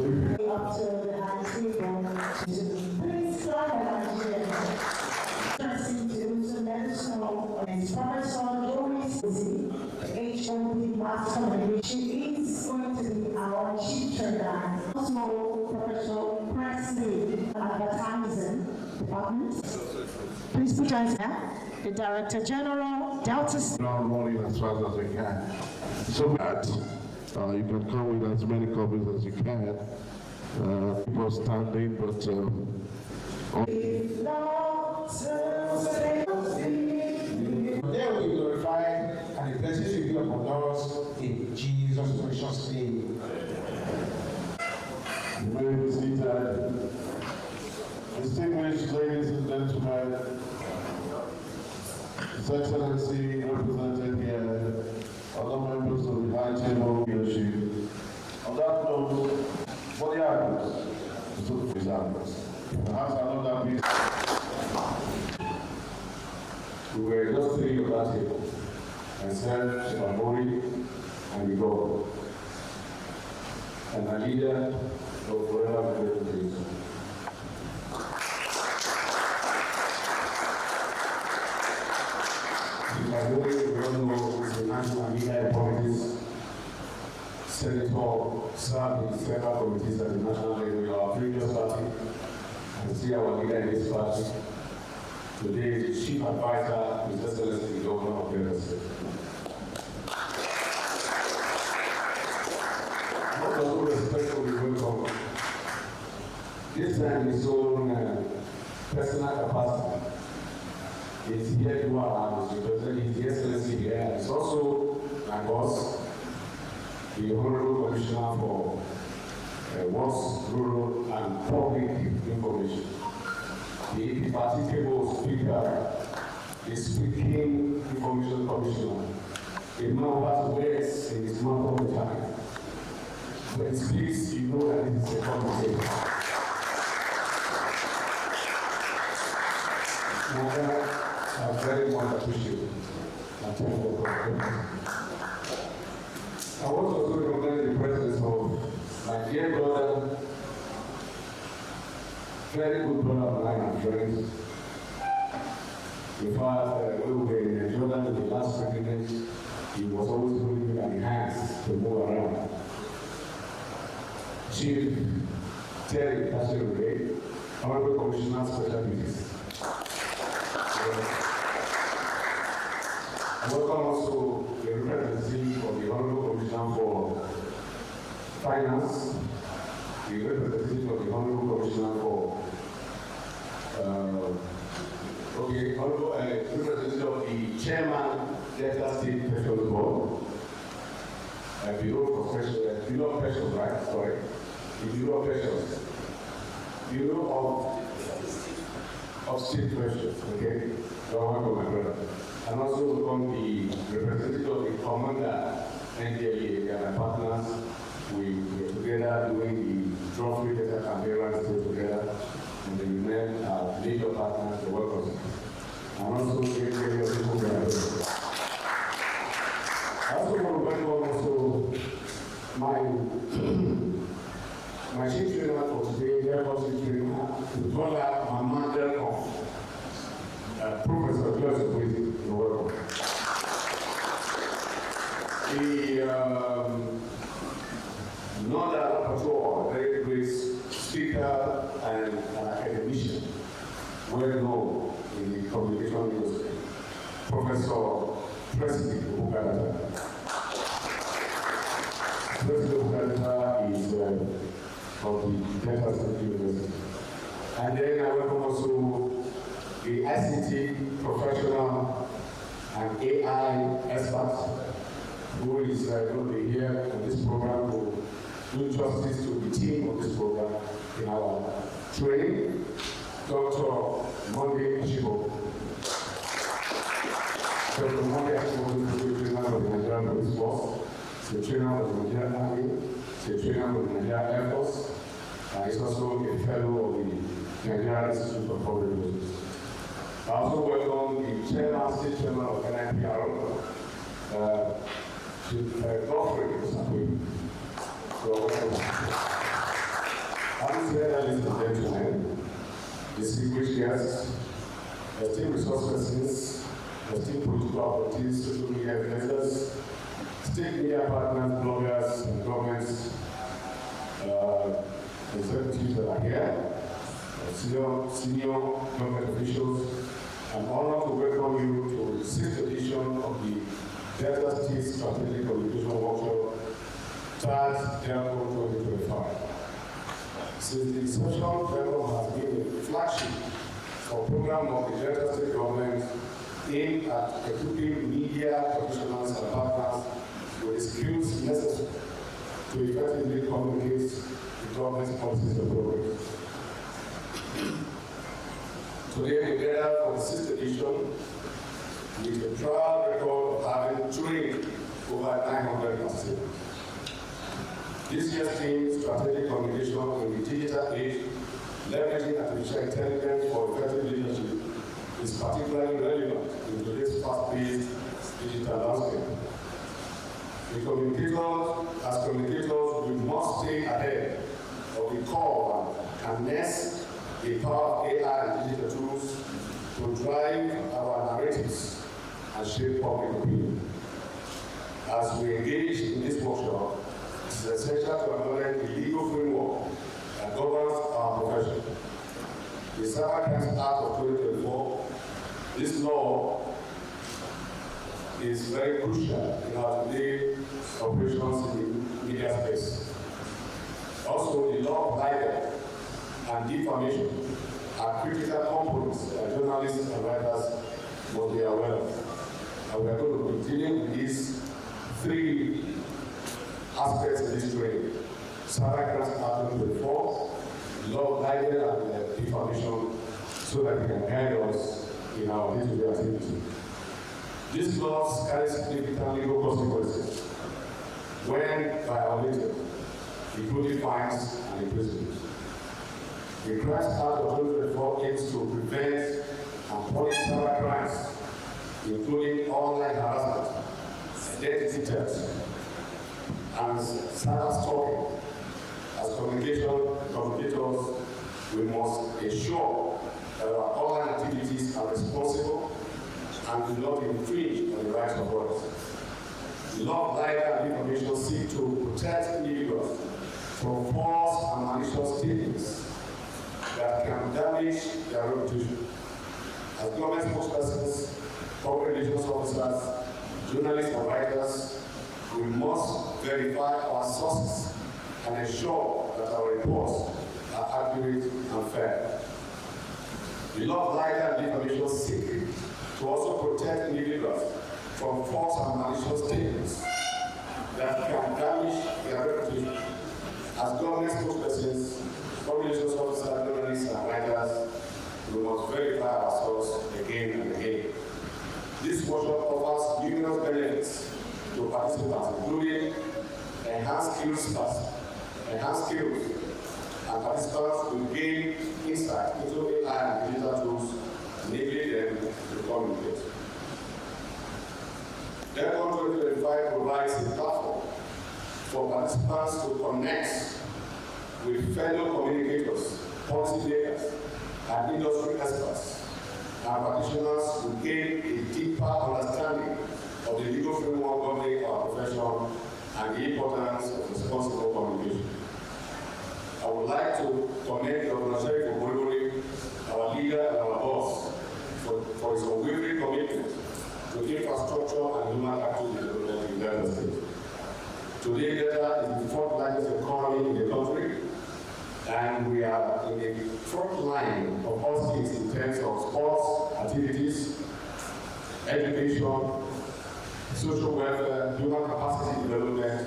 Up to the high table. Please clap at Nigeria. Interesting to let us know is Professor Doris HOP Mass Communication. She is going to be our chief trainer. Also, Professor Presley, Advertising Department. Please put your hands there. The Director General, Delta. Now rolling as fast as we can. So that you can come with as many copies as you can. People standing, but they will be glorified and the blessings will be upon us in Jesus' precious name. you may be seated. Distinguished ladies and gentlemen, His Excellency represented here, other members of the high table leadership. On that note, for the apples, to the apples. Perhaps another piece. We were just three of that table, myself, Shibamori, and the God. And our leader will forever be grateful to you. Shibamori, we all know, is the national leader in politics. Senator, served in several committees at the national level of our previous party, and see our leader in this party. Today is the Chief Advisor, His Excellency, the Governor of Delta State. Not also respectfully welcome. This time his own personal capacity is here to allow us to represent His Excellency here. And it's also my boss, the Honorable Commissioner for Works, Rural and Public Information. The party table speaker is speaking Information Commissioner. A man who has words in his mouth all the time. When he speaks, you know that it is a conversation. I very much appreciate it. I thank you for I want to also recognize the presence of my dear brother, very good brother of mine and friends. In fact, when we were in Jordan in the last president, he was always holding me by the hands to move around. Chief Terry Tashiru, Honorable Commissioner Special Duties. Welcome also the representative of the Honorable Commissioner for Finance, the representative of the Honorable Commissioner for representative of the Chairman, Delta State Professional Board, Bureau of Professionals, right? Sorry, the Bureau of Professionals, Bureau of State Professionals, okay? So welcome, my brother. And also welcome the representative of the Commander, NDLA, they are my partners. We were together doing the drug-free data campaign runs together, and the men are major partners to work on. And also very people that are I also want to welcome also my chief trainer for today, Delcom chief trainer, the brother Mama Delcom, Professor Joseph Wizzy, you're welcome. Not that at all, very great speaker and academician, well known in the communication industry, Professor Presley Bukalata. Presley Bukalata is of the Delta State University. And then I welcome also the ICT professional and AI expert who is going to be here on this program to do justice to the team of this program in our training, Dr. Monday Chibo. Dr. Monday Chibo is the trainer of the Nigerian Police Force, the trainer of the Nigerian Army, the trainer of the Nigerian Air Force, and he's also a fellow of the Nigerian Institute of Public Relations. I also welcome the chairman, state chairman of NIPR, Godfrey Sakwe. So welcome. guests, esteemed resource persons, esteemed political appointees, social media influencers, state media partners, bloggers, and governments, executives that are here, senior government officials. I'm honored to welcome you to the 6th edition of the Delta State Strategic Communication Workshop, Delcom 2025. Since the inception, Delcom has been a flagship for program of the Delta State government aimed at equipping media professionals and partners with the skills necessary to effectively communicate the government's policies and programs. Today we gather for the 6th edition with a proud record of having trained over 900 participants. This year's theme, strategic communication in the digital age, leveraging artificial intelligence for effective leadership, is particularly relevant in today's fast-paced digital landscape. As communicators, we must stay ahead of the curve and harness the power of AI and digital tools to drive our narratives and shape public opinion. As we engage in this workshop, it is essential to acknowledge the legal framework that governs our profession. The Cybercrimes Act of 2024, this law is very crucial in our daily operations in the media space. Also, the law of libel and defamation are critical components that journalists and writers must be aware of. And we are going to be dealing with these three aspects of this training: Cybercrimes Act 2024, law of libel and defamation, so that we can guide us in our day-to-day activity. These laws carry significant legal consequences when violated, including fines and imprisonment. The Crimes Act of 2024 aims to prevent and punish cyber crimes, including online harassment, identity theft, and cyber stalking. As communicators, we must ensure that our online activities are responsible and do not infringe on the rights of others. The law of libel and defamation seek to protect individuals from false and malicious statements that can damage their reputation. As government spokespersons, public relations officers, journalists and writers, we must verify our sources and ensure that our reports are accurate and fair. The law of libel and defamation seek to also protect individuals from false and malicious statements that can damage their reputation. As government spokespersons, public relations officers, journalists, and writers, we must verify our source again and again. This workshop offers numerous benefits to participants, including enhanced skills, and participants will gain insight into AI and digital tools, enabling them to communicate. Delcom 2025 provides a platform for participants to connect with fellow communicators, policymakers, and industry experts, and practitioners will gain a deeper understanding of the legal framework governing our profession and the importance of responsible communication. I would like to commend Dr. Sheriff Obolori, our leader and our boss, for his unwavering commitment to infrastructure and human capital development in Delta State. Today, Delta is the fourth largest economy in the country, and we are in the front line of all states in terms of sports, activities, education, social welfare, human capacity development,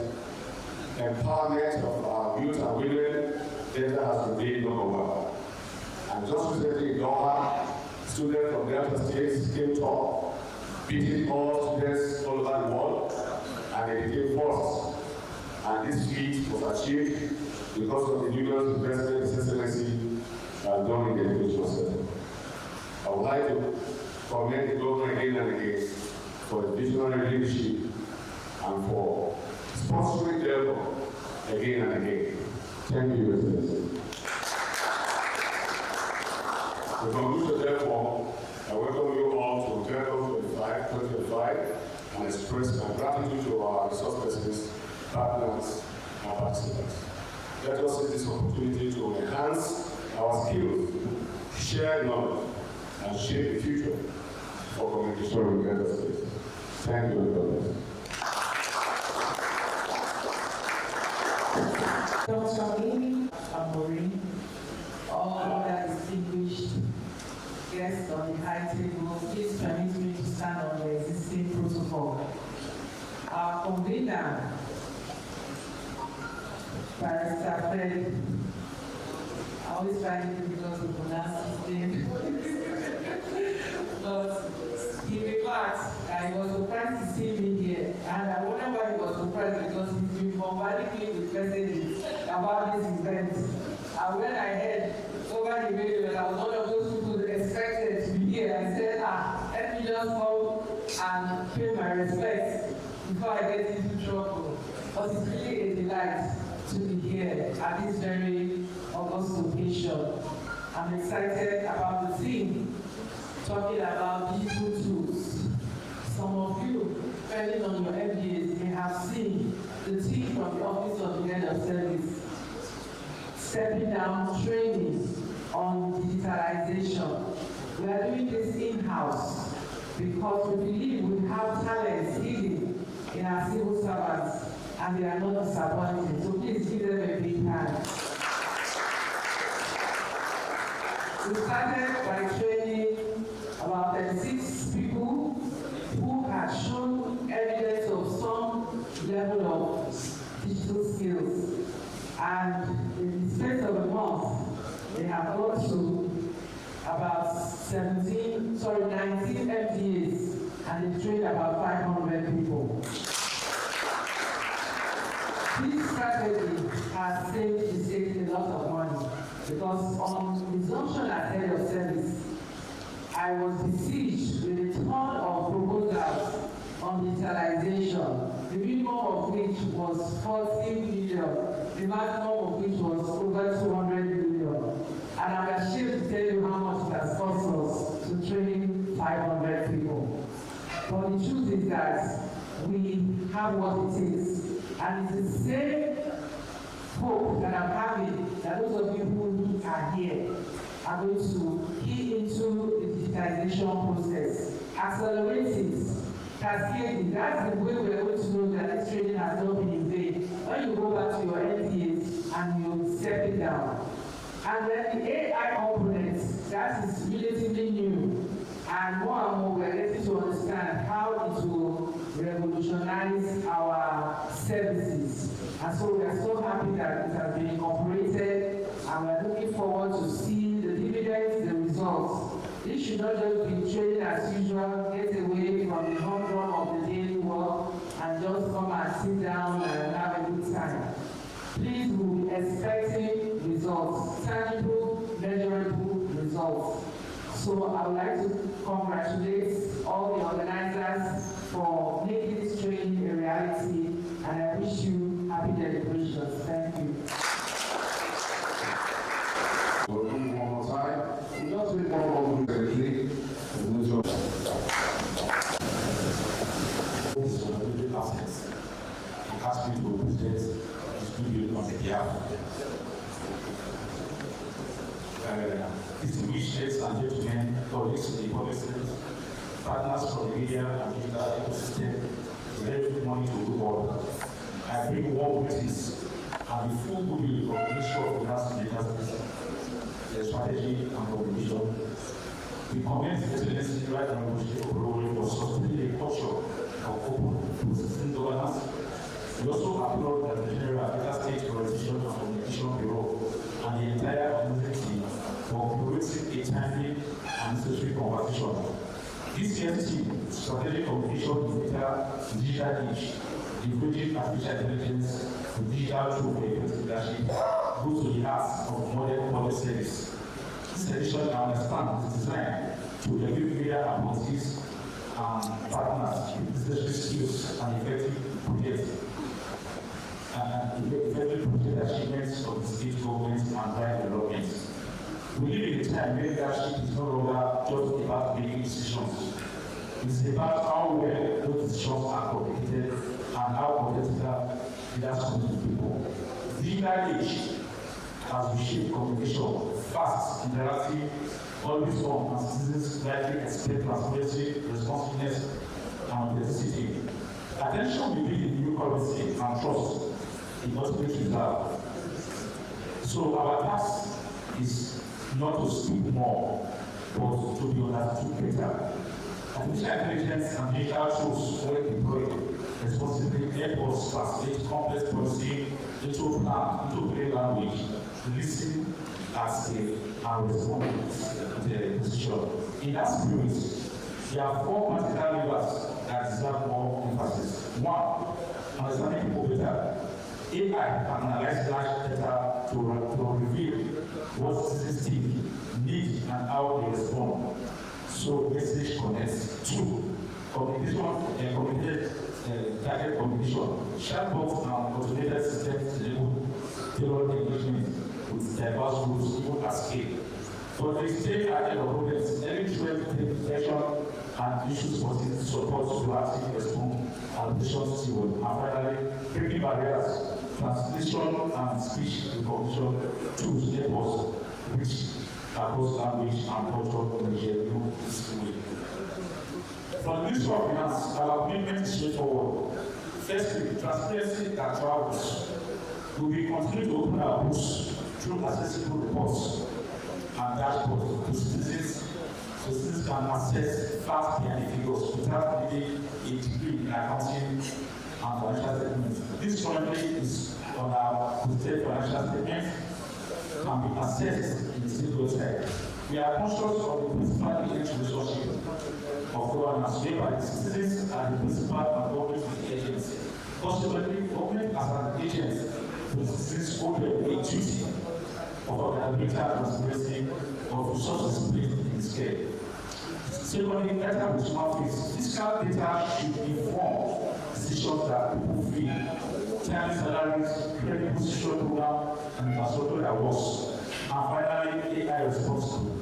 empowerment of our youth and women. Delta has remained number one. And just recently in Doha, students from Delta State came top, beating all students all over the world, and they became first. And this feat was achieved because of the numerous investments His Excellency done in the educational sector. I would like to commend the government again and again for the visionary leadership and for sponsoring Delcom again and again. Thank you, Your Excellency. The conclusion 2025 and express my gratitude to our resource persons, partners, and participants. Let us use this opportunity to enhance our skills, share knowledge, and shape the future for communication with Delta State. Thank you, everybody. Dr. Amy Amori, all other distinguished guests on the high table, please permit me to stand on the existing protocol. Our convener, Barrister Fred, I always find it difficult to pronounce his name, but he remarked that he was surprised to see me here, and I wonder why he was surprised, because he's been bombarding me with messages about this event. And when I heard over the radio that I was one of those people expected to be here, I said, let me just come and pay my respects before I get into trouble. But it's really a delight to be here at this very august occasion. I'm excited about the theme, talking about digital tools. Some of you, depending on your MBAs, may have seen the team from the Office of the Head of Service stepping down training on digitalization. We are doing this in-house because we believe we have talents hidden in our civil servants and they are not disappointing. So please give them a big hand. We started by training about 36 people who had shown evidence of some level of digital skills. And in the space of a month, they have gone to about 19 MDAs, and they trained about 500 people. This strategy has saved the state a lot of money, because on resumption as head of service, I was besieged with a ton of proposals on digitalization, the minimum of which was 40 million, the maximum of which was over 200 million. And I'm ashamed to tell you how much it has cost us to train 500 people. But the truth is that we have what it takes. And it's the same hope that I'm having that those of you who are here are going to key into the digitization process, accelerate it, cascade it. That's the way we're going to know that this training has not been in vain. When you go back to your NDAs and you step it down. And then the AI component, that is relatively new. And more we're getting to understand how it will revolutionize our services. And so we are so happy that it has been incorporated, and we're looking forward to seeing the dividends, the results. This should not just be training as usual, get away from the humdrum of the daily work, and just come and sit down and have a good time. Please, we'll be expecting results, tangible, measurable results. So I would like to congratulate all the organizers for making this training a reality, and I wish you happy deliberations. Thank you. One more time. Just read one more quickly. This is one of the assets. He asked me to present the studio on the behalf. Distinguished guests and gentlemen, colleagues in the public service, partners from the media and digital ecosystem, very good morning to you all. I bring warm greetings and the full goodwill of the Ministry of Finance and the strategy and communication. We commend the Excellency Right Honorable role for sustaining a culture of open, consistent governance. We also applaud the General Delta State Communication and Communication Bureau and the entire organization team for creating a timely and necessary conversation. This year's team, strategic communication in digital age, leveraging artificial intelligence with digital tool for effective leadership, goes to the heart of modern public service. This edition, I understand, is designed to equip media appointees and partners with necessary skills and effective projects. Effective project achievements of the state government and drive development. We live in a time where leadership is no longer just about making decisions, It's about how well those decisions are communicated and how political leaders come to people. Digital age has reshaped communication, fast, interactive, always on, and citizens likely expect transparency, responsiveness, and authenticity. Attention will be the new currency and trust in ultimate result. So our task is not to speak more, but to be understood better. Artificial intelligence and digital tools, when deployed responsibly, help us translate complex policy into a plan, into plain language, listen at scale, and respond to the decision. In that spirit, there are 4 practical levers that deserve more emphasis. 1, understanding people better. AI can analyze large data to reveal what citizens think, need, and how they respond. So message connects. 2, communication, target communication. Chatbots and automated systems enable tailored engagement with diverse groups, even at scale. But they stay ahead of problems, early detection and issue responsibility support proactive response and decision steward. And finally, breaking barriers, translation and speech recognition tools help us reach across language and cultural communication this way. From the Ministry of Finance, our commitment is straightforward. Firstly, transparency that travels. We will continue to open our books through accessible reports and dashboards to citizens, so citizens can access fast and figures without needing a degree in accounting and financial statements. This currently is on our posted financial statement, can be accessed in the state website. We are conscious of the principal relationship of governance, whereby the citizens are the principal and government agents. Consequently, government as an agent to citizens hold a duty of accountability and transparency of resources placed in scale. Secondly, data with smart face. Fiscal data should inform decisions that people feel, timely salaries, credit position program, and infrastructure awards. And finally, AI responsible.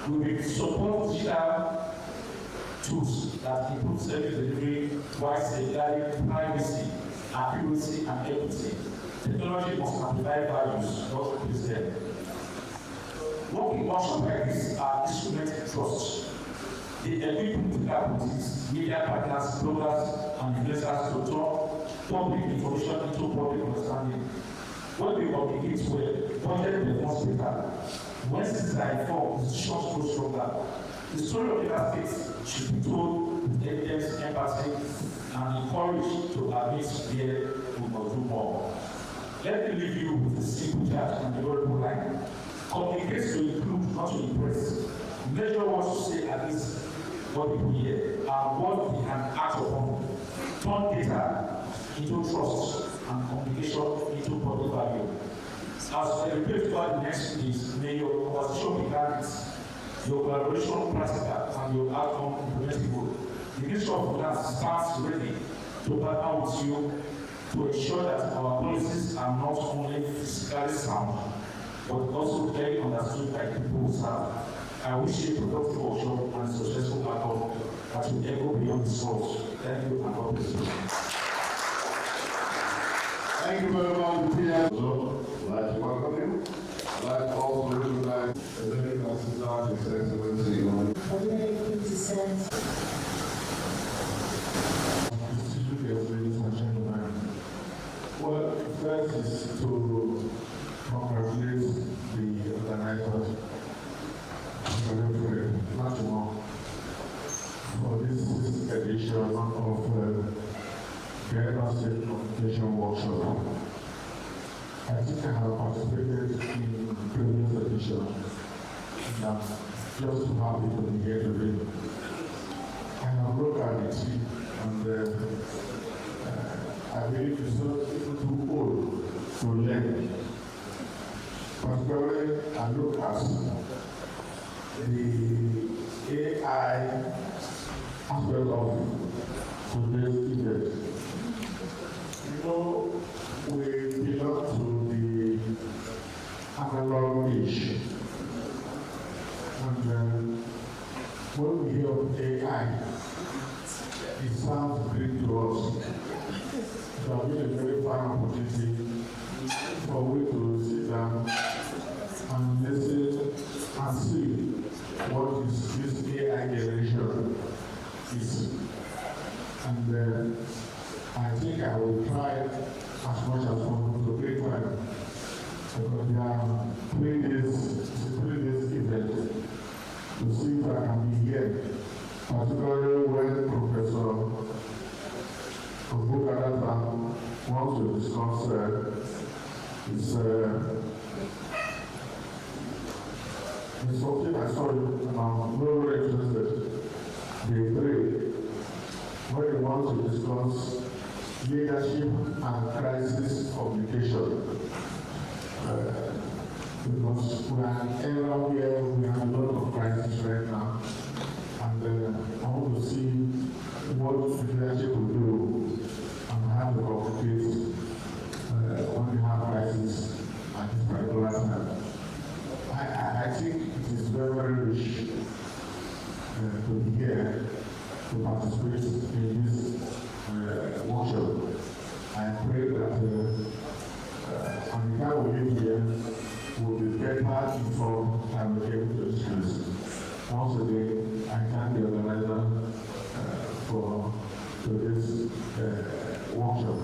We will support digital tools that improve service delivery while safeguarding privacy, accuracy, and equity. Technology must amplify values, not replace them. Working options like this are instruments of trust. They equip political parties, media partners, bloggers, and investors to turn public information into public understanding. When we communicate well, budget performs better. When citizens are informed, decisions grow stronger. The story of the States should be told with evidence, empathy, and encouraged to admit where we must do more. Let me leave you with a simple charge and a durable line. Communicate to include, not to impress. Measure what you say against what people hear and what they can act upon. Turn data into trust and communication into public value. As a repeat for the next days, may your conversation be guided, your collaboration practical, and your outcome implementable. The Ministry of Finance stands ready to partner with you to ensure that our policies are not only fiscally sound, but also very understood by people who serve. I wish you a productive workshop and successful outcome that will echo beyond this course. Thank you and God bless you. Thank you very much, Peter. I'd like to welcome you. I'd like to also recognize the Executive Assistant, His Excellency. Ladies and gentlemen. Well, first is to congratulate the organizers, not more, for this edition of the Delcom State Communication Workshop. I think I have participated in previous editions, and I'm just happy to be here today. I have looked at it, and I believe it's not even too old to learn. Particularly, I look at the AI aspect of today's event. You know, we belong to the analog age, and when we hear of AI, it sounds great to us. It has been a very fine opportunity for we to sit down and listen and see what is this AI generation is. And I think I will try as much as possible to take time, because there are 3 days, it's a 3 days event, to see if I can be here, particularly when Professor Obukadata wants to discuss it's something I saw and I'm very interested. Day 3, where he wants to discuss leadership and crisis communication. Because we are in an era where we have a lot of crisis right now, and I want to see what leadership will do and how to communicate when we have crisis at this particular time. I think it is very, very rich to be here to participate in this workshop. I pray that on the time we live here, will be better informed and be able to discuss. Once again, I thank the organizer for this workshop.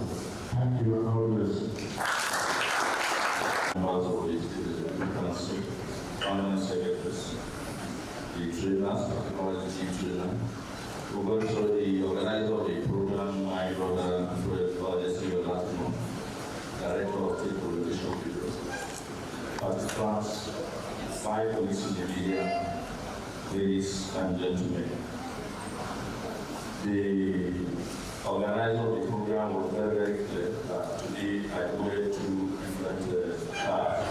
Thank you and all this. Members of the council, permanent secretaries, the trainers, particularly the chief trainer, who also the organizer of the program, my brother, Director of State Relations Bureau, participants, 5 colleagues in the media, ladies and gentlemen. The organizer of the program was very, very clear that today I go to different paths.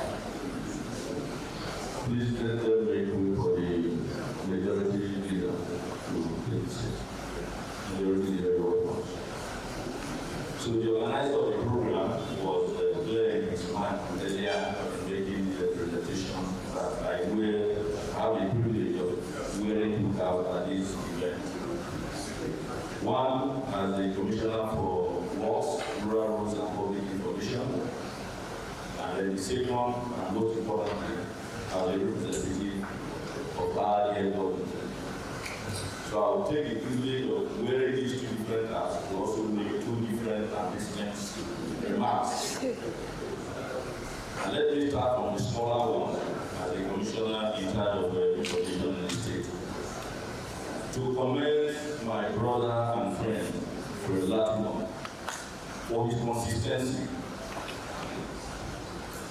Please let them make way for the majority leader to take the seat. Majority leader was. So the organizer of the program was clear in his mind earlier in making the presentation that I will have the privilege of wearing it out at this event. One, as the Commissioner for Works, Rural Roads and Public Information, and then the second, and most importantly, as a representative of our government. So I will take the privilege of wearing these 2 different hats to also make 2 different and distinct remarks. And let me start from the smaller one, as the Commissioner in charge of information in the state. To commend my brother and friend, Fred Latimer, for his consistency.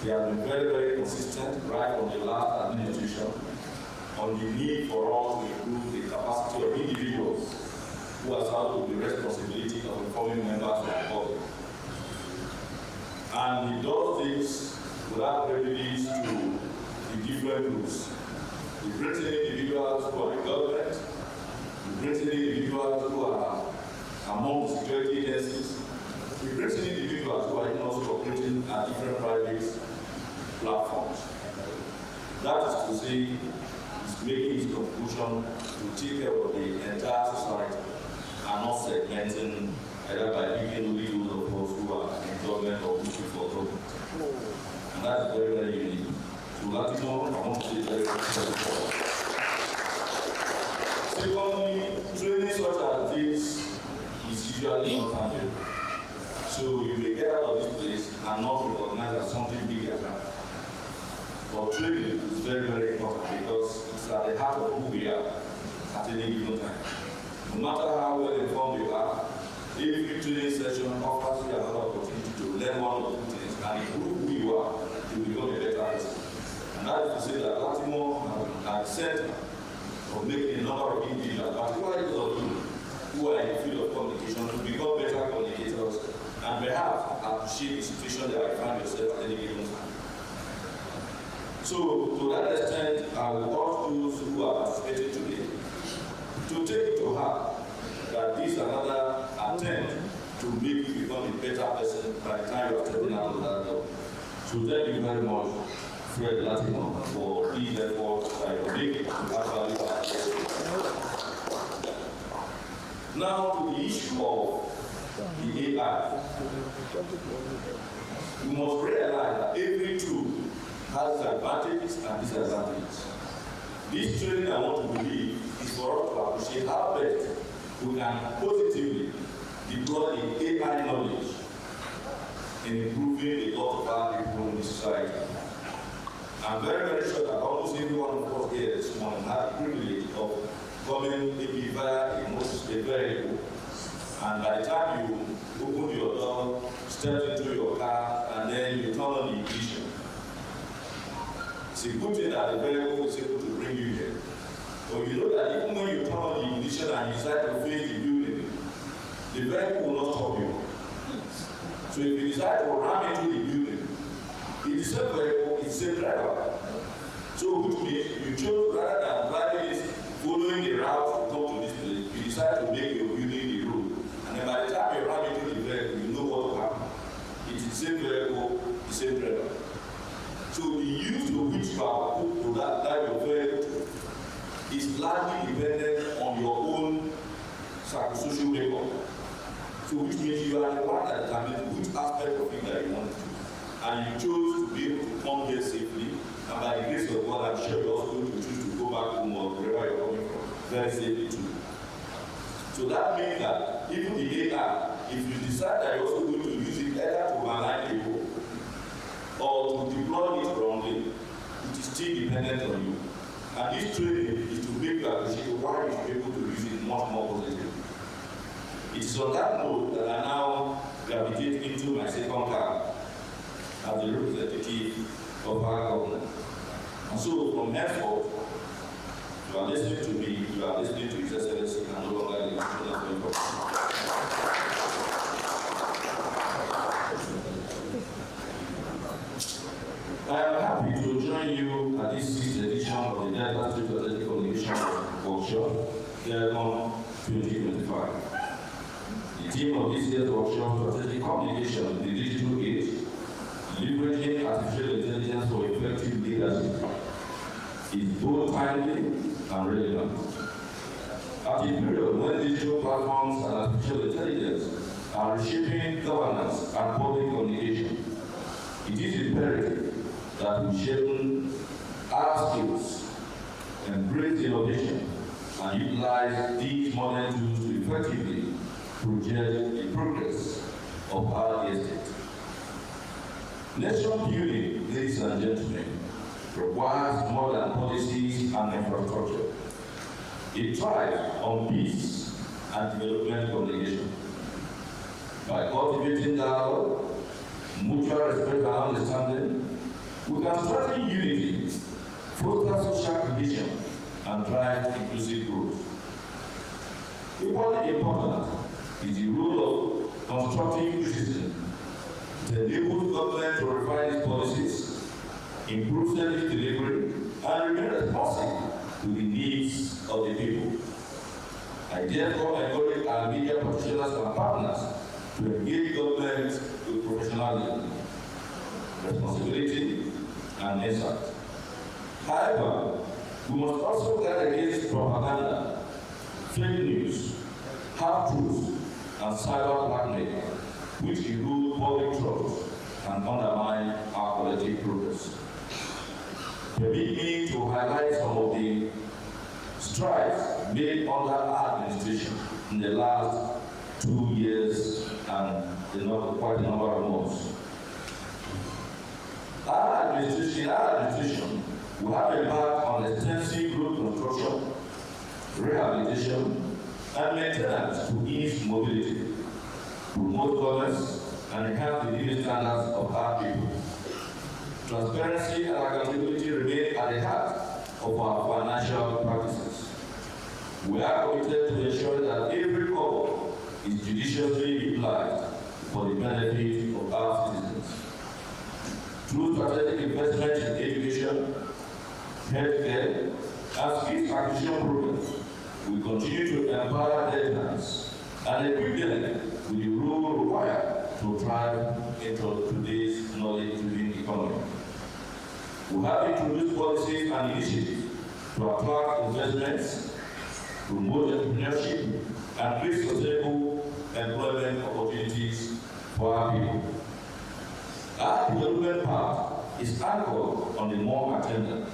He has been very, very consistent right from the last administration on the need for us to improve the capacity of individuals who are saddled with the responsibility of informing members of the public. And he does this without prejudice to the different groups. He brings in individuals who are in government, he brings in individuals who are among the security agencies, he brings in individuals who are even also operating at different private platforms. That is to say, he's making his contribution to take care of the entire society and not segmenting either by picking only those of us who are in government or looking for government. And that's very, very unique. So Latino, I want to say very, very important. Secondly, training such as this is usually not tangible. So you may get out of this place and not recognize as something bigger. But training is very, very important because it's at the heart of who we are at any given time. No matter how well informed you are, every training session offers you another opportunity to learn one or 2 things and improve who you are to become a better person. And that is to say that Baltimore at the center of making a number of individuals, particularly those of you who are in the field of communication, to become better communicators and perhaps appreciate the situation that you find yourself at any given time. So, to that extent, I will urge those who are participating today to take it to heart that this is another attempt to make you become a better person by the time you are stepping out of that door. So, thank you very much spread Latino for these efforts by making it add value to our destiny. Now to the issue of the AI. We must realize that every tool has its advantages and disadvantages. This training, I want to believe, is for us to appreciate how best we can positively deploy the AI knowledge in improving the lot of our people in the society. I'm very, very sure that almost every one of us here this morning has the privilege of coming maybe via a vehicle, and by the time you open your door, step into your car, and then you turn on the ignition. It's a good thing that the vehicle is able to bring you here. But you know that even when you turn on the ignition and you decide to face the building, the vehicle will not stop you. So if you decide to ram into the building, it's the same vehicle, it's the same driver. So which means you chose, rather than driving it, following the route to come to this place, you decide to make your building the road. And then by the time you ram into the vehicle, you know what will happen. It's the same vehicle, the same driver. So the use of which you are put to that type of vehicle is largely dependent on your own psychosocial record. So which means you are the one that determines which aspect of it that you want to do. And you chose to be able to come here safely, and by the grace of God, I'm sure you're also going to choose to go back home or wherever you're coming from very safely too. So that means that even the AI, if you decide that you're also going to use it either to malign people or to deploy it wrongly, it is still dependent on you. And this training is to make you appreciate why you should be able to use it much more positively. It is on that note that I now gravitate into my second card as the representative of our government. And so from henceforth, you are listening to me, you are listening to His Excellency, and no longer the National Government. I am happy to join you at this 6th edition of the Delta State Strategic Communication Workshop, Delcom 2025. The theme of this year's workshop, Strategic Communication in the Digital Age, leveraging artificial intelligence for effective leadership, is both timely and relevant. At a period when digital platforms and artificial intelligence are reshaping governance and public communication, it is imperative that we sharpen our skills, embrace innovation, and utilize these modern tools to effectively project the progress of our estate. Nation building, ladies and gentlemen, requires more than policies and infrastructure. It thrives on peace and development communication. By cultivating dialogue, mutual respect and understanding, we can strengthen unity, foster social cohesion, and drive inclusive growth. Equally important is the role of constructive criticism. It enables government to refine its policies, improve service delivery, and remain responsive to the needs of the people. I therefore encourage our media professionals and partners to engage government with professionalism, responsibility, and insight. However, we must also guard against propaganda, fake news, half-truths, and cyber blackmail, which erode public trust and undermine our collective progress. Permit me to highlight some of the strides made under our administration in the last 2 years and quite a number of months. Our administration will have embarked on extensive road construction, rehabilitation, and maintenance to ease mobility, promote commerce, and enhance the living standards of our people. Transparency and accountability remain at the heart of our financial practices. We are committed to ensure that every kobo is judiciously utilized for the benefit of our citizens. Through strategic investment in education, healthcare, and skills acquisition programs, we continue to empower Deltans and equip them with the role required to thrive into today's knowledge-driven economy. We have introduced policies and initiatives to attract investments, promote entrepreneurship, and create sustainable employment opportunities for our people. Our development path is anchored on the MORE agenda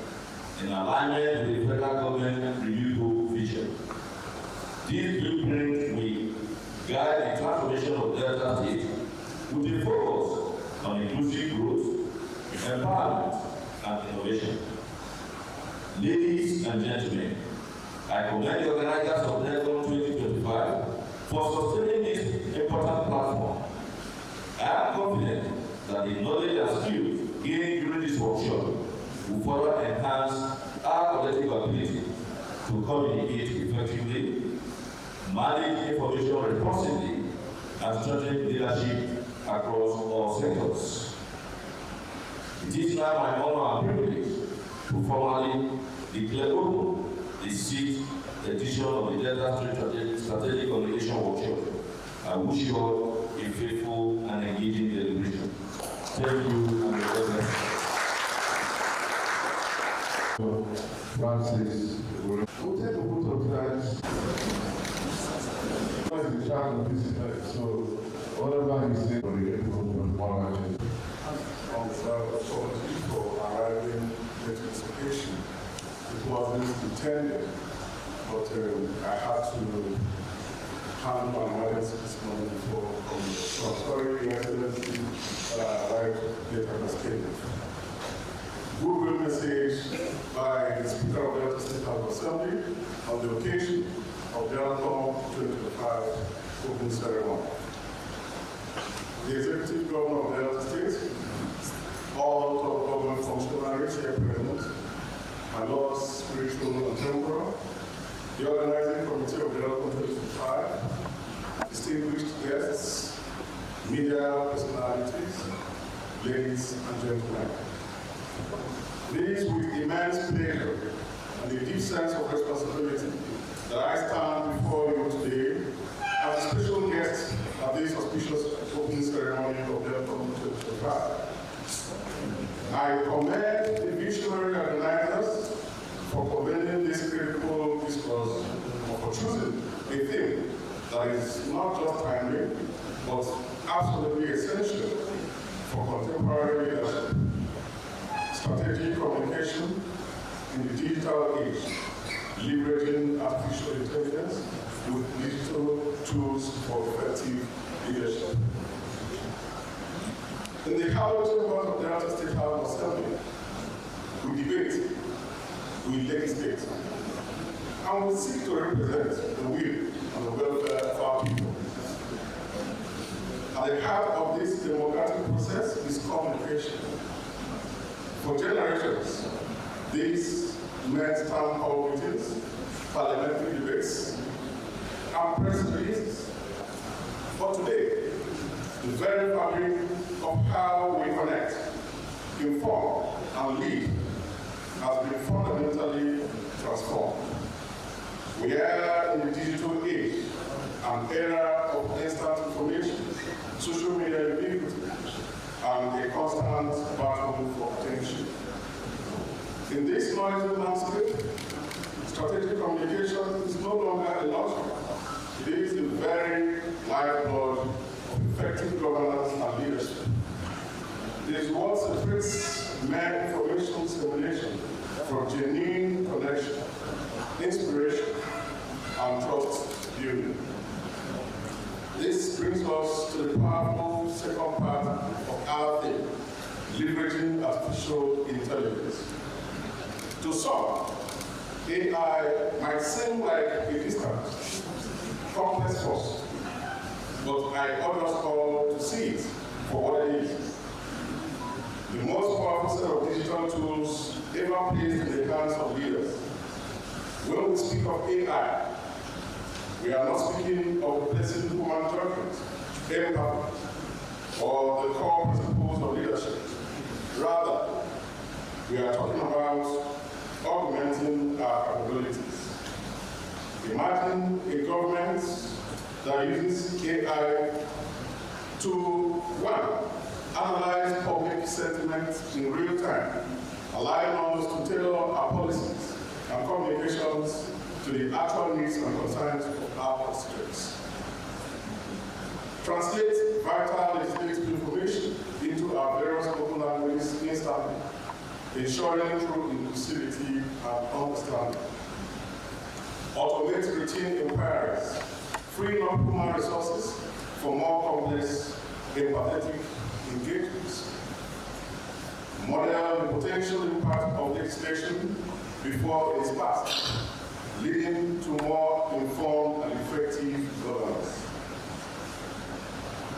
in alignment with the federal government renewable vision. This blueprint will guide the transformation of Delta State with a focus on inclusive growth, empowerment, and innovation. Ladies and gentlemen, I commend the organizers of Delcom 2025 for sustaining this important platform. I am confident that the knowledge and skills gained during this workshop will further enhance our collective ability to communicate effectively, manage information responsibly, and strengthen leadership across all sectors. It is now my honor and privilege to formally declare open the 6th edition of the Delta State Strategic Communication Workshop. I wish you all a faithful and engaging deliberation. Thank you, and God bless. Francis, we'll take a photo of that. What is the child of this event? So, whatever he said, for the April of Parliament. On the authority for arriving at this occasion. It wasn't intended, but I had to handle my matters this morning before coming. So I'm sorry, Your Excellency, that I arrived late at the statement. Goodwill message by the Speaker of the Delta State House of Assembly on the occasion of Delcom 2025 opening ceremony. The Executive Governor of Delta State, all top government functionaries here present, my lords, spiritual and temporal, the organizing committee of Delcom 2025, distinguished guests, media personalities, ladies and gentlemen. It is with immense pleasure and a deep sense of responsibility that I stand before you today as a special guest at this auspicious opening ceremony of Delcom 2025. I commend the visionary organizers for convening this critical discourse and for choosing a theme that is not just timely, but absolutely essential for contemporary leadership. Strategic communication in the digital age, leveraging artificial intelligence with digital tools for effective leadership. In the hallowed chambers of the Delta State House of Assembly, we debate, we legislate, and we seek to represent the will and the welfare of our people. At the heart of this democratic process is communication. For generations, these meant town hall meetings, parliamentary debates, and press releases. But today, the very fabric of how we connect, inform, and lead has been fundamentally transformed. We are in the digital age, an era of instant information, social media ubiquity, and a constant battle for attention. In this noisy landscape, strategic communication is no longer a luxury. It is the very lifeblood of effective governance and leadership. It is what separates mere information dissemination from genuine connection, inspiration, and trust building. This brings us to the powerful second part of our theme, leveraging artificial intelligence. To some, AI might seem like a distant, complex force, but I urge us all to see it for what it is. The most powerful set of digital tools ever placed in the hands of leaders. When we speak of AI, we are not speaking of replacing human judgment, empathy, or the core principles of leadership. Rather, we are talking about augmenting our capabilities. Imagine a government that uses AI to, one, analyze public sentiment in real time allowing us to tailor our policies and communications to the actual needs and concerns of our constituents. Translate vital legislative information into our various local languages instantly, ensuring true inclusivity and understanding. Automate routine inquiries, freeing up human resources for more complex, empathetic engagements. Model the potential impact of legislation before it is passed, leading to more informed and effective governance.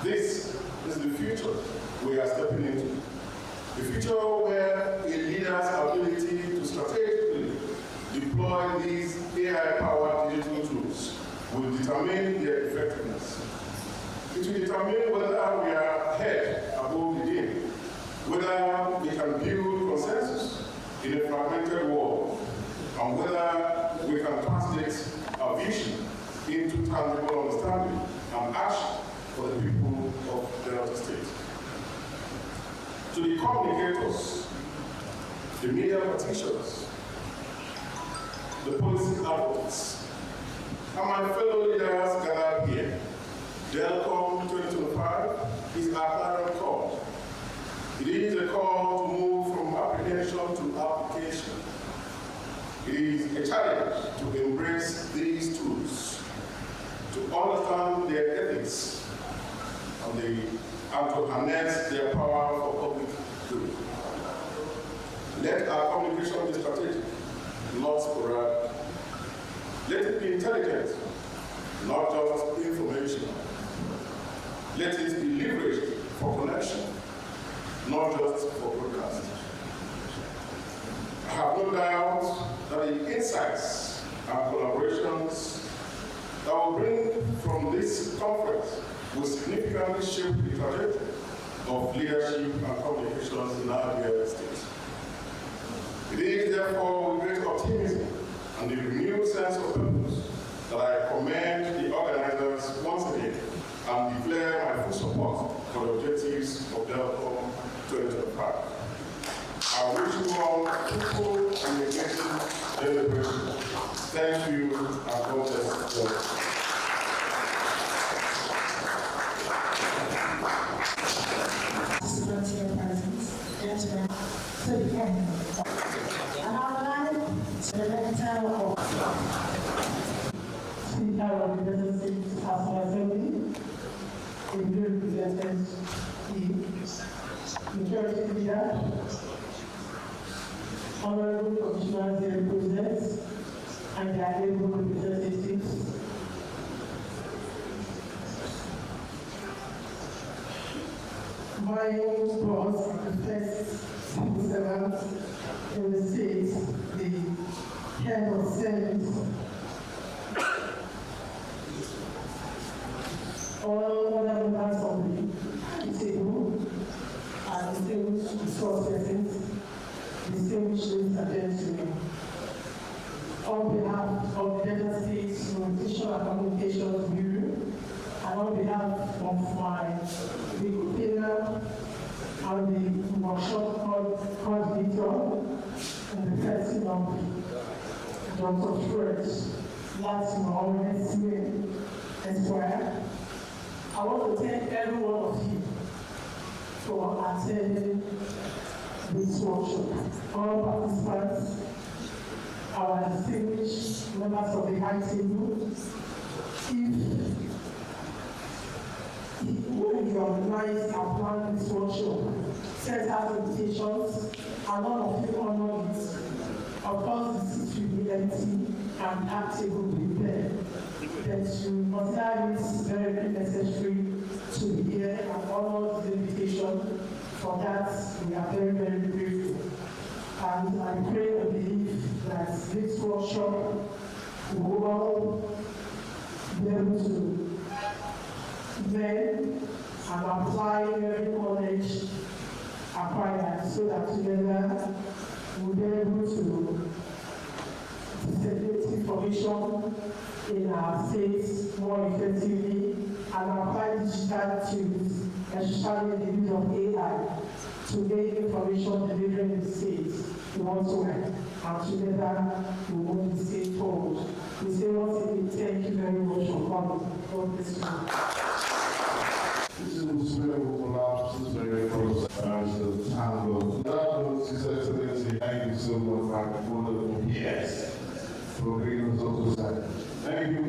This is the future we are stepping into. The future where a leader's ability to strategically deploy these AI-powered digital tools will determine their effectiveness. It will determine whether we are ahead above the game, whether we can build consensus in a fragmented world, and whether we can translate our vision into tangible understanding and action for the people of Delta State. To the communicators, the media practitioners, the policy advocates, and my fellow leaders gathered here, Delcom 2025 is our clarion call. It is a call to move from apprehension to application. It is a challenge to embrace these tools, to understand their ethics, and to harness their power for public good. Let our communication be strategic, not sporadic. Let it be intelligent, not just informational. Let it be leveraged for connection, not just for broadcast. I have no doubt that the insights and collaborations that will bring from this conference will significantly shape the trajectory of leadership and communications in our real estate. It is therefore with great optimism and a renewed sense of purpose that I commend the organizers once again and declare my full support for the objectives of Delcom 2025. I wish you all fruitful and engaging celebration. Thank you and God bless you. To the end. And I would like to the letter of Speaker of the Delta State House of Assembly, a bill represented the majority leader, honorable commissioners and presidents, and their able representatives. My boss, the first civil servant in the state, the head of service, all other members of the table, and distinguished resource persons, distinguished ladies and gentlemen. On behalf of the Delta State Communication and Communications Bureau, and on behalf of my legal panel and the workshop coordinator and the person of Dr. Fred Latimore Esquire, I want to thank every one of you for attending this workshop. All participants, our distinguished members of the high table, when you organize and plan this workshop, set out invitations, and all of you honor it. Of course, the seat will be empty and that table will be prepared. But you consider it very necessary to be here and honor the invitation. For that, we are very, very grateful. And I pray and believe that this workshop will all be able to learn and apply every knowledge acquired so that together we'll be able to disseminate information in our states more effectively and apply digital tools, especially the use of AI, to make information delivery in the states we want to work. And together, we move this state forward. We say once again, thank you very much for coming. God bless you. This is where we collapse, this is very close as the tango. That was His Excellency. Thank you so much for the wonderful yes for bringing us up to side. Thank you.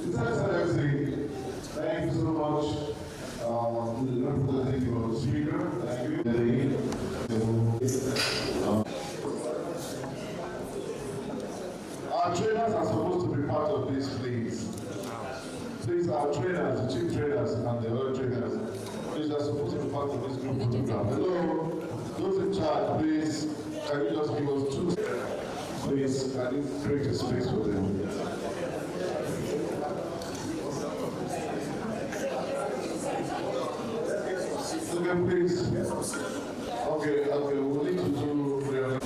His Excellency, thank you so much. The representative of the speaker, thank you. Our trainers are supposed to be part of this, please. Please, our trainers, the chief trainers and the other trainers, please are supposed to be part of this group program. Hello, those in charge, please, can you just give us 2 seconds? Please, can you create a space for them? Okay, please. Okay, we'll need to do real.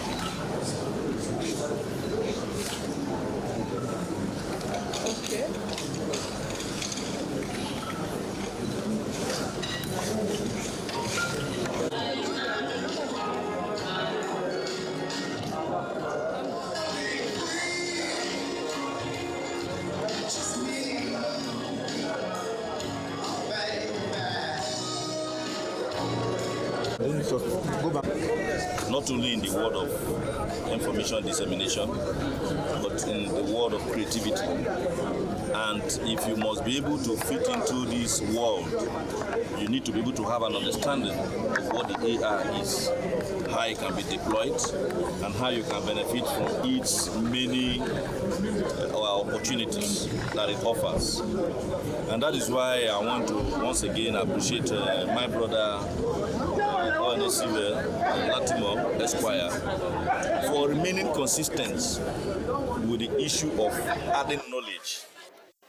Not only in the world of information dissemination, but in the world of creativity. And if you must be able to fit into this world, you need to be able to have an understanding of what the AI is, how it can be deployed, and how you can benefit from its many opportunities that it offers. And that is why I want to once again appreciate my brother Latimo Esquire for remaining consistent with the issue of adding knowledge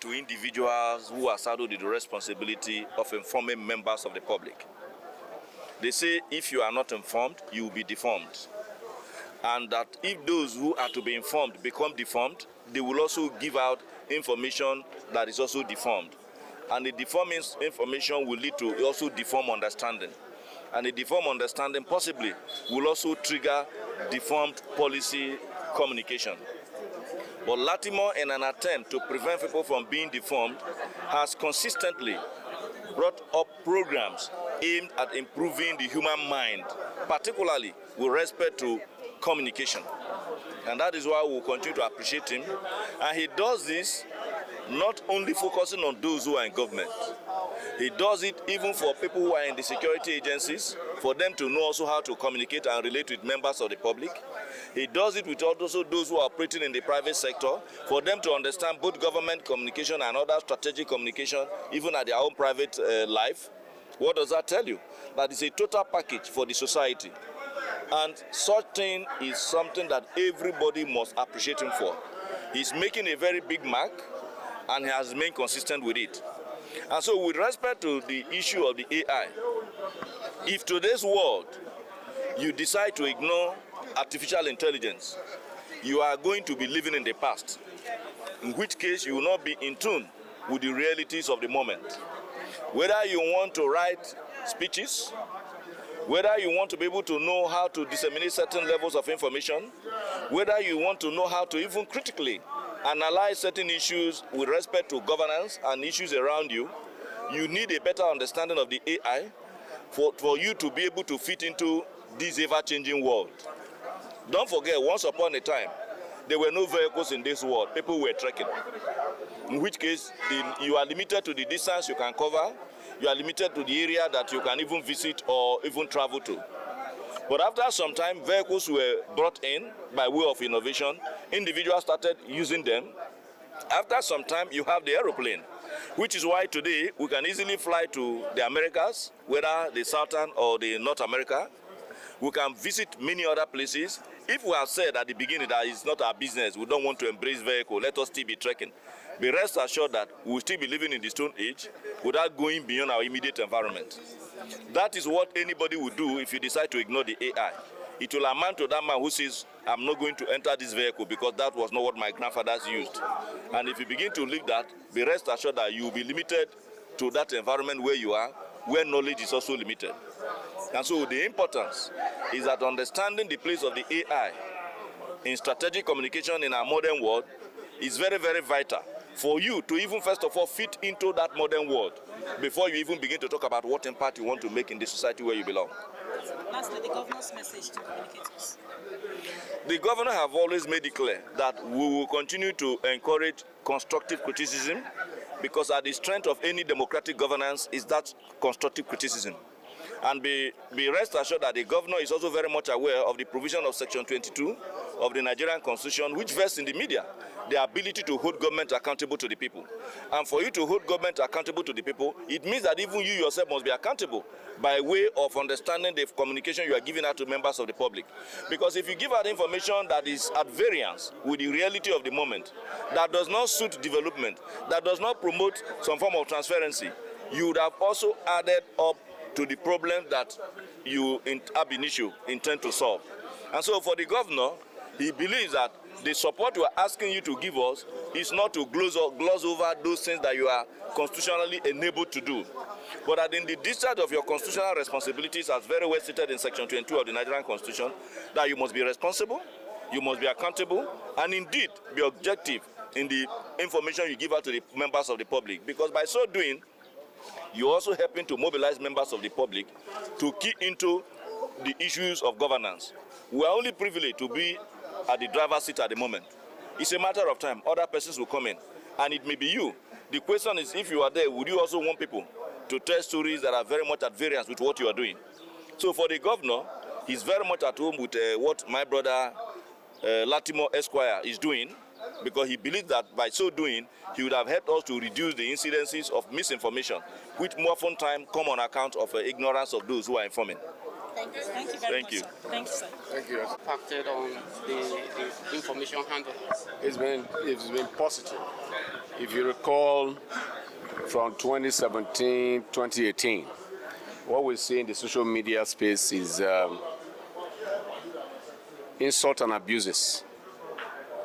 to individuals who are saddled with the responsibility of informing members of the public. They say if you are not informed, you will be deformed. And that if those who are to be informed become deformed, they will also give out information that is also deformed. And the deforming information will lead to also deformed understanding. And the deformed understanding possibly will also trigger deformed policy communication. But Latimo, in an attempt to prevent people from being deformed, has consistently brought up programs aimed at improving the human mind, particularly with respect to communication. And that is why we'll continue to appreciate him. And he does this not only focusing on those who are in government. He does it even for people who are in the security agencies, for them to know also how to communicate and relate with members of the public. He does it with also those who are operating in the private sector, for them to understand both government communication and other strategic communication, even at their own private life. What does that tell you? That is a total package for the society. And such thing is something that everybody must appreciate him for. He's making a very big mark, and he has remained consistent with it. And so with respect to the issue of the AI, if today's world you decide to ignore artificial intelligence, you are going to be living in the past, in which case you will not be in tune with the realities of the moment. Whether you want to write speeches, whether you want to be able to know how to disseminate certain levels of information, whether you want to know how to even critically analyze certain issues with respect to governance and issues around you, you need a better understanding of the AI for you to be able to fit into this ever-changing world. Don't forget, once upon a time, there were no vehicles in this world. People were trekking. In which case, you are limited to the distance you can cover. You are limited to the area that you can even visit or even travel to. But after some time, vehicles were brought in by way of innovation. Individuals started using them. After some time, you have the aeroplane, which is why today we can easily fly to the Americas, whether the Southern or the North America. We can visit many other places. If we have said at the beginning that it's not our business, we don't want to embrace vehicle, let us still be trekking. Be rest assured that we will still be living in the Stone Age without going beyond our immediate environment. That is what anybody would do if you decide to ignore the AI. It will amount to that man who says, I'm not going to enter this vehicle because that was not what my grandfathers used. And if you begin to live that, be rest assured that you will be limited to that environment where you are, where knowledge is also limited. And so the importance is that understanding the place of the AI in strategic communication in our modern world is very, very vital for you to even first of all fit into that modern world before you even begin to talk about what impact you want to make in the society where you belong. Lastly, the governor's message to communicators. The governor have always made it clear that we will continue to encourage constructive criticism, because at the strength of any democratic governance is that constructive criticism. And be rest assured that the governor is also very much aware of the provision of Section 22 of the Nigerian Constitution, which vests in the media the ability to hold government accountable to the people. And for you to hold government accountable to the people, it means that even you yourself must be accountable by way of understanding the communication you are giving out to members of the public. Because if you give out information that is at variance with the reality of the moment, that does not suit development, that does not promote some form of transparency, you would have also added up to the problem that you ab initio intend to solve. And so for the governor, he believes that the support we are asking you to give us is not to gloss over those things that you are constitutionally enabled to do, but that in the discharge of your constitutional responsibilities, as very well stated in Section 22 of the Nigerian Constitution, that you must be responsible, you must be accountable, and indeed be objective in the information you give out to the members of the public, because by so doing, you're also helping to mobilize members of the public to key into the issues of governance. We are only privileged to be at the driver's seat at the moment. It's a matter of time. Other persons will come in, and it may be you. The question is, if you are there, would you also want people to tell stories that are very much at variance with what you are doing? So for the governor, he's very much at home with what my brother Latimore Esquire is doing, because he believes that by so doing, he would have helped us to reduce the incidences of misinformation, which more often time come on account of ignorance of those who are informing. Thank you. Thank you very much, sir. Thank you, sir. Thank you. Impacted on the information handle. It's been positive. If you recall, from 2017, 2018, what we see in the social media space is insult and abuses.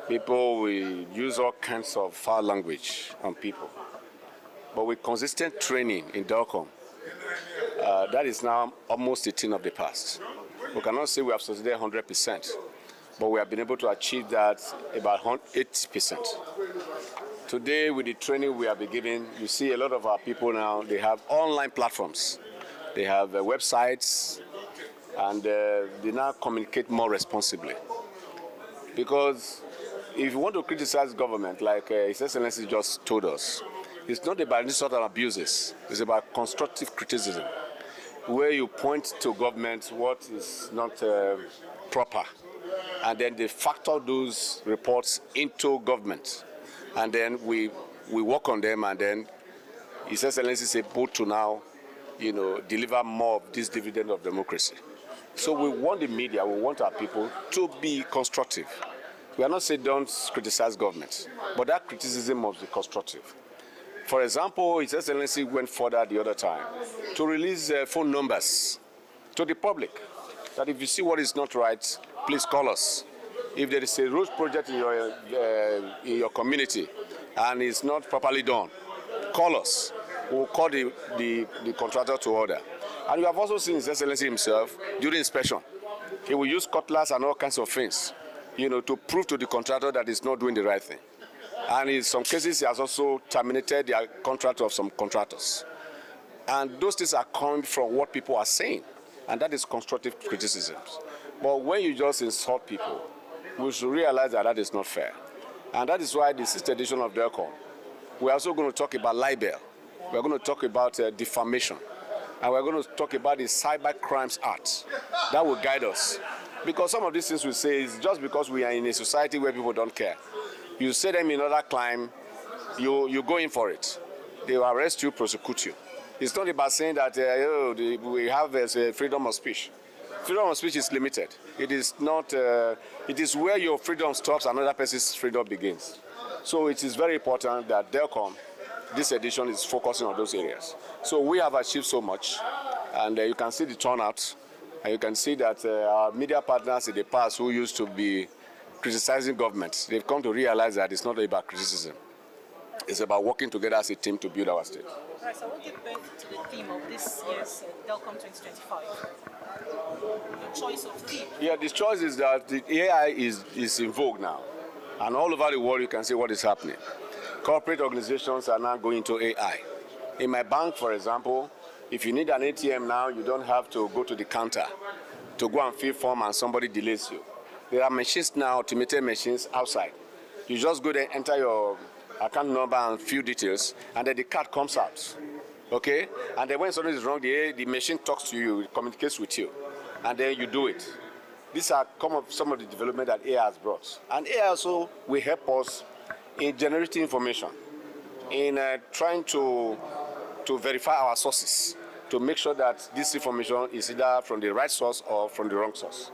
People will use all kinds of foul language on people. But with consistent training in Delcom, that is now almost a thing of the past. We cannot say we have succeeded 100%, but we have been able to achieve that about 80%. Today, with the training we have been given, you see a lot of our people now, they have online platforms. They have websites, and they now communicate more responsibly. Because if you want to criticize government, like His Excellency just told us, it's not about any sort of abuses. It's about constructive criticism, where you point to government what is not proper, and then they factor those reports into government, and then we work on them, and then His Excellency is able to now, deliver more of this dividend of democracy. So we want the media, we want our people to be constructive. We are not saying don't criticize government, but that criticism must be constructive. For example, His Excellency went further the other time to release phone numbers to the public, that if you see what is not right, please call us. If there is a road project in your community and it's not properly done, call us. We'll call the contractor to order. And you have also seen His Excellency himself during inspection. He will use cutlass and all kinds of things, to prove to the contractor that he's not doing the right thing. And in some cases, he has also terminated the contract of some contractors. And those things are coming from what people are saying, and that is constructive criticisms. But when you just insult people, we should realize that that is not fair. And that is why the 6th edition of Delcom, we're also going to talk about libel. We're going to talk about defamation. And we're going to talk about the Cyber Crimes Act. That will guide us. Because some of these things we say is just because we are in a society where people don't care. You say them in another crime, you go in for it. They will arrest you, prosecute you. It's not about saying that we have freedom of speech. Freedom of speech is limited. It is not. It is where your freedom stops and another person's freedom begins. So it is very important that Delcom, this edition, is focusing on those areas. So we have achieved so much, and you can see the turnout, and you can see that our media partners in the past who used to be criticizing government, they've come to realize that it's not about criticism. It's about working together as a team to build our state. Right, so what gave birth to the theme of this year's Delcom 2025? Your choice of theme? Yeah, the choice is that the AI is in vogue now. And all over the world, you can see what is happening. Corporate organizations are now going to AI. In my bank, for example, if you need an ATM now, you don't have to go to the counter to go and fill form and somebody delays you. There are machines now, automated machines outside. You just go there, enter your account number and few details, and then the card comes out. Okay? And then when something is wrong, the machine talks to you, it communicates with you, and then you do it. These are some of the development that AI has brought. And AI also will help us in generating information, in trying to verify our sources, to make sure that this information is either from the right source or from the wrong source.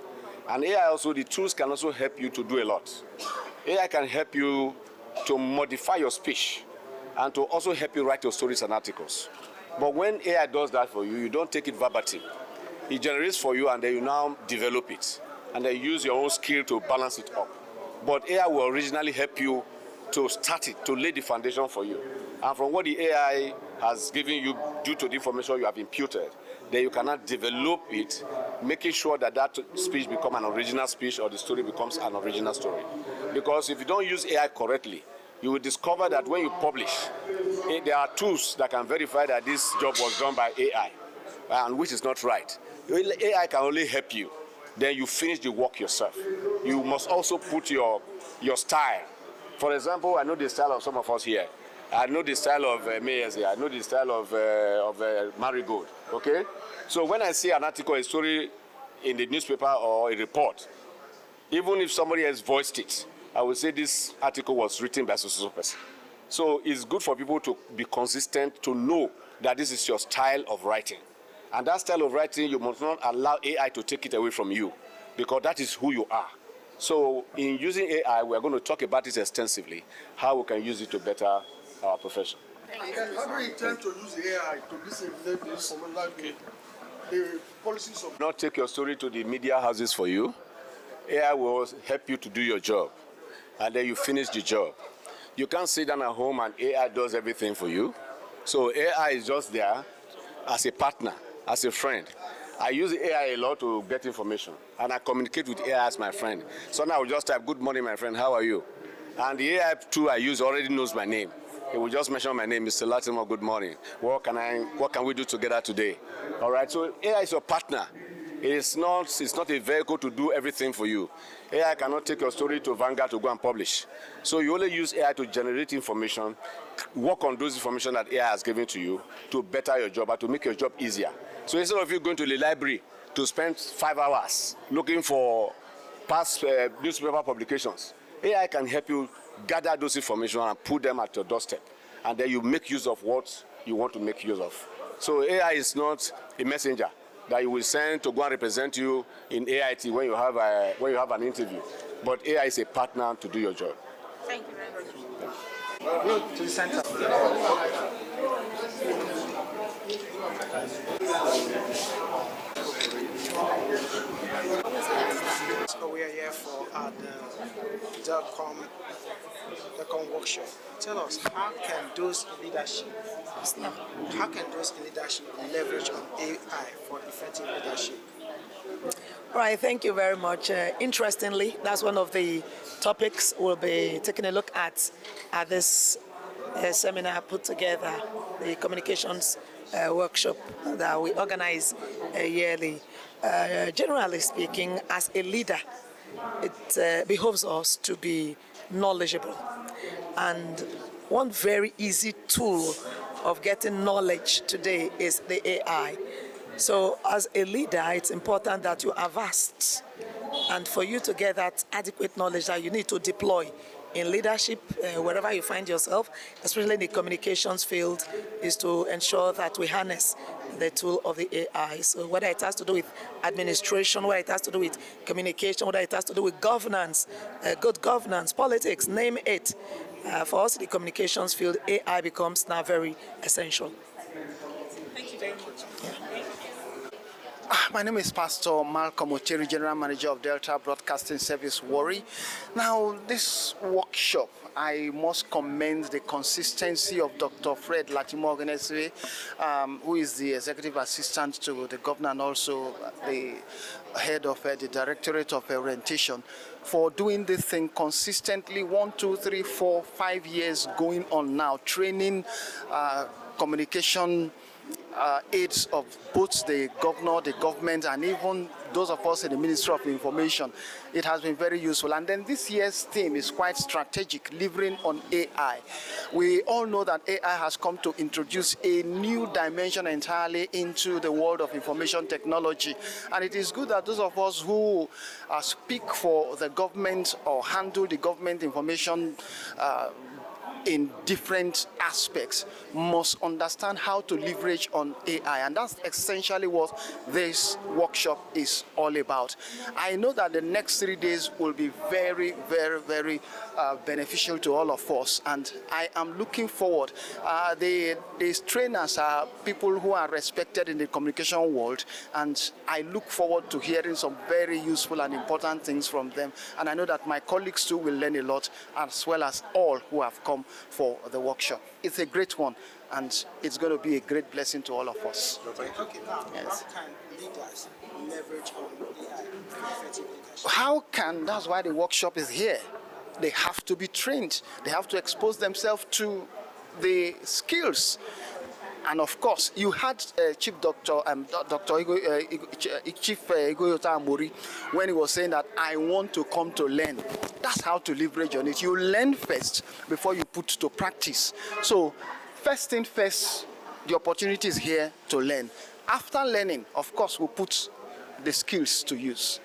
And AI also, the tools can also help you to do a lot. AI can help you to modify your speech and to also help you write your stories and articles. But when AI does that for you, you don't take it verbatim. It generates for you and then you now develop it. And then use your own skill to balance it up. But AI will originally help you to start it, to lay the foundation for you. And from what the AI has given you due to the information you have imputed, then you cannot develop it, making sure that that speech becomes an original speech or the story becomes an original story. Because if you don't use AI correctly, you will discover that when you publish, there are tools that can verify that this job was done by AI, and which is not right. AI can only help you. Then you finish the work yourself. You must also put your style. For example, I know the style of some of us here. I know the style of Mayers here. I know the style of Marigold. Okay? So when I see an article, a story in the newspaper or a report, even if somebody else voiced it, I will say this article was written by so person. So it's good for people to be consistent, to know that this is your style of writing. And that style of writing, you must not allow AI to take it away from you, because that is who you are. So in using AI, we are going to talk about it extensively, how we can use it to better our profession. How do you intend to use the AI to disseminate this the policies of... Not take your story to the media houses for you. AI will help you to do your job, and then you finish the job. You can't sit down at home and AI does everything for you. So AI is just there as a partner, as a friend. I use AI a lot to get information, and I communicate with AI as my friend. So now I will just type, "Good morning, my friend, how are you?" And the AI tool I use already knows my name. It will just mention my name, Mr. Latimer, good morning. What can we do together today? All right, so AI is your partner. It's not a vehicle to do everything for you. AI cannot take your story to Vanguard to go and publish. So you only use AI to generate information, work on those information that AI has given to you to better your job and to make your job easier. So instead of you going to the library to spend 5 hours looking for past newspaper publications, AI can help you gather those information and put them at your doorstep. And then you make use of what you want to make use of. So AI is not a messenger that you will send to go and represent you in AIT when you have an interview. But AI is a partner to do your job. Thank you very much. Go to the center. So we are here for the Delcom workshop. Tell us, how can those in leadership leverage on AI for effective leadership? Right, thank you very much. Interestingly, that's one of the topics we'll be taking a look at this seminar put together, the communications workshop that we organize yearly. Generally speaking, as a leader, it behoves us to be knowledgeable. And one very easy tool of getting knowledge today is the AI. So as a leader, it's important that you are vast. And for you to get that adequate knowledge that you need to deploy in leadership, wherever you find yourself, especially in the communications field, is to ensure that we harness the tool of the AI. So whether it has to do with administration, whether it has to do with communication, whether it has to do with governance, good governance, politics, name it. For us in the communications field, AI becomes now very essential. Thank you very much. My name is Pastor Malcolm Ocheri, General Manager of Delta Broadcasting Service, Warri. Now, this workshop, I must commend the consistency of Dr. Fred Latimo-Ogeneswe, who is the Executive Assistant to the Governor and also the head of the Directorate of Orientation, for doing this thing consistently, 1, 2, 3, 4, 5 years going on now, training communication aides of both the governor, the government, and even those of us in the Ministry of Information. It has been very useful. And then this year's theme is quite strategic, delivering on AI. We all know that AI has come to introduce a new dimension entirely into the world of information technology. And it is good that those of us who speak for the government or handle the government information in different aspects must understand how to leverage on AI, and that's essentially what this workshop is all about. I know that the next 3 days will be very, very, very beneficial to all of us, and I am looking forward. These trainers are people who are respected in the communication world, and I look forward to hearing some very useful and important things from them, and I know that my colleagues too will learn a lot, as well as all who have come for the workshop. It's a great one, and it's going to be a great blessing to all of us. Okay, now, yes. How can leaders leverage on AI for effective leadership? How can? That's why the workshop is here. They have to be trained. They have to expose themselves to the skills. And of course, you had Chief Dr. Chief Igoyota Amori when he was saying that I want to come to learn. That's how to leverage on it. You learn first before you put to practice. So first thing first, the opportunity is here to learn. After learning, of course, we'll put the skills to use.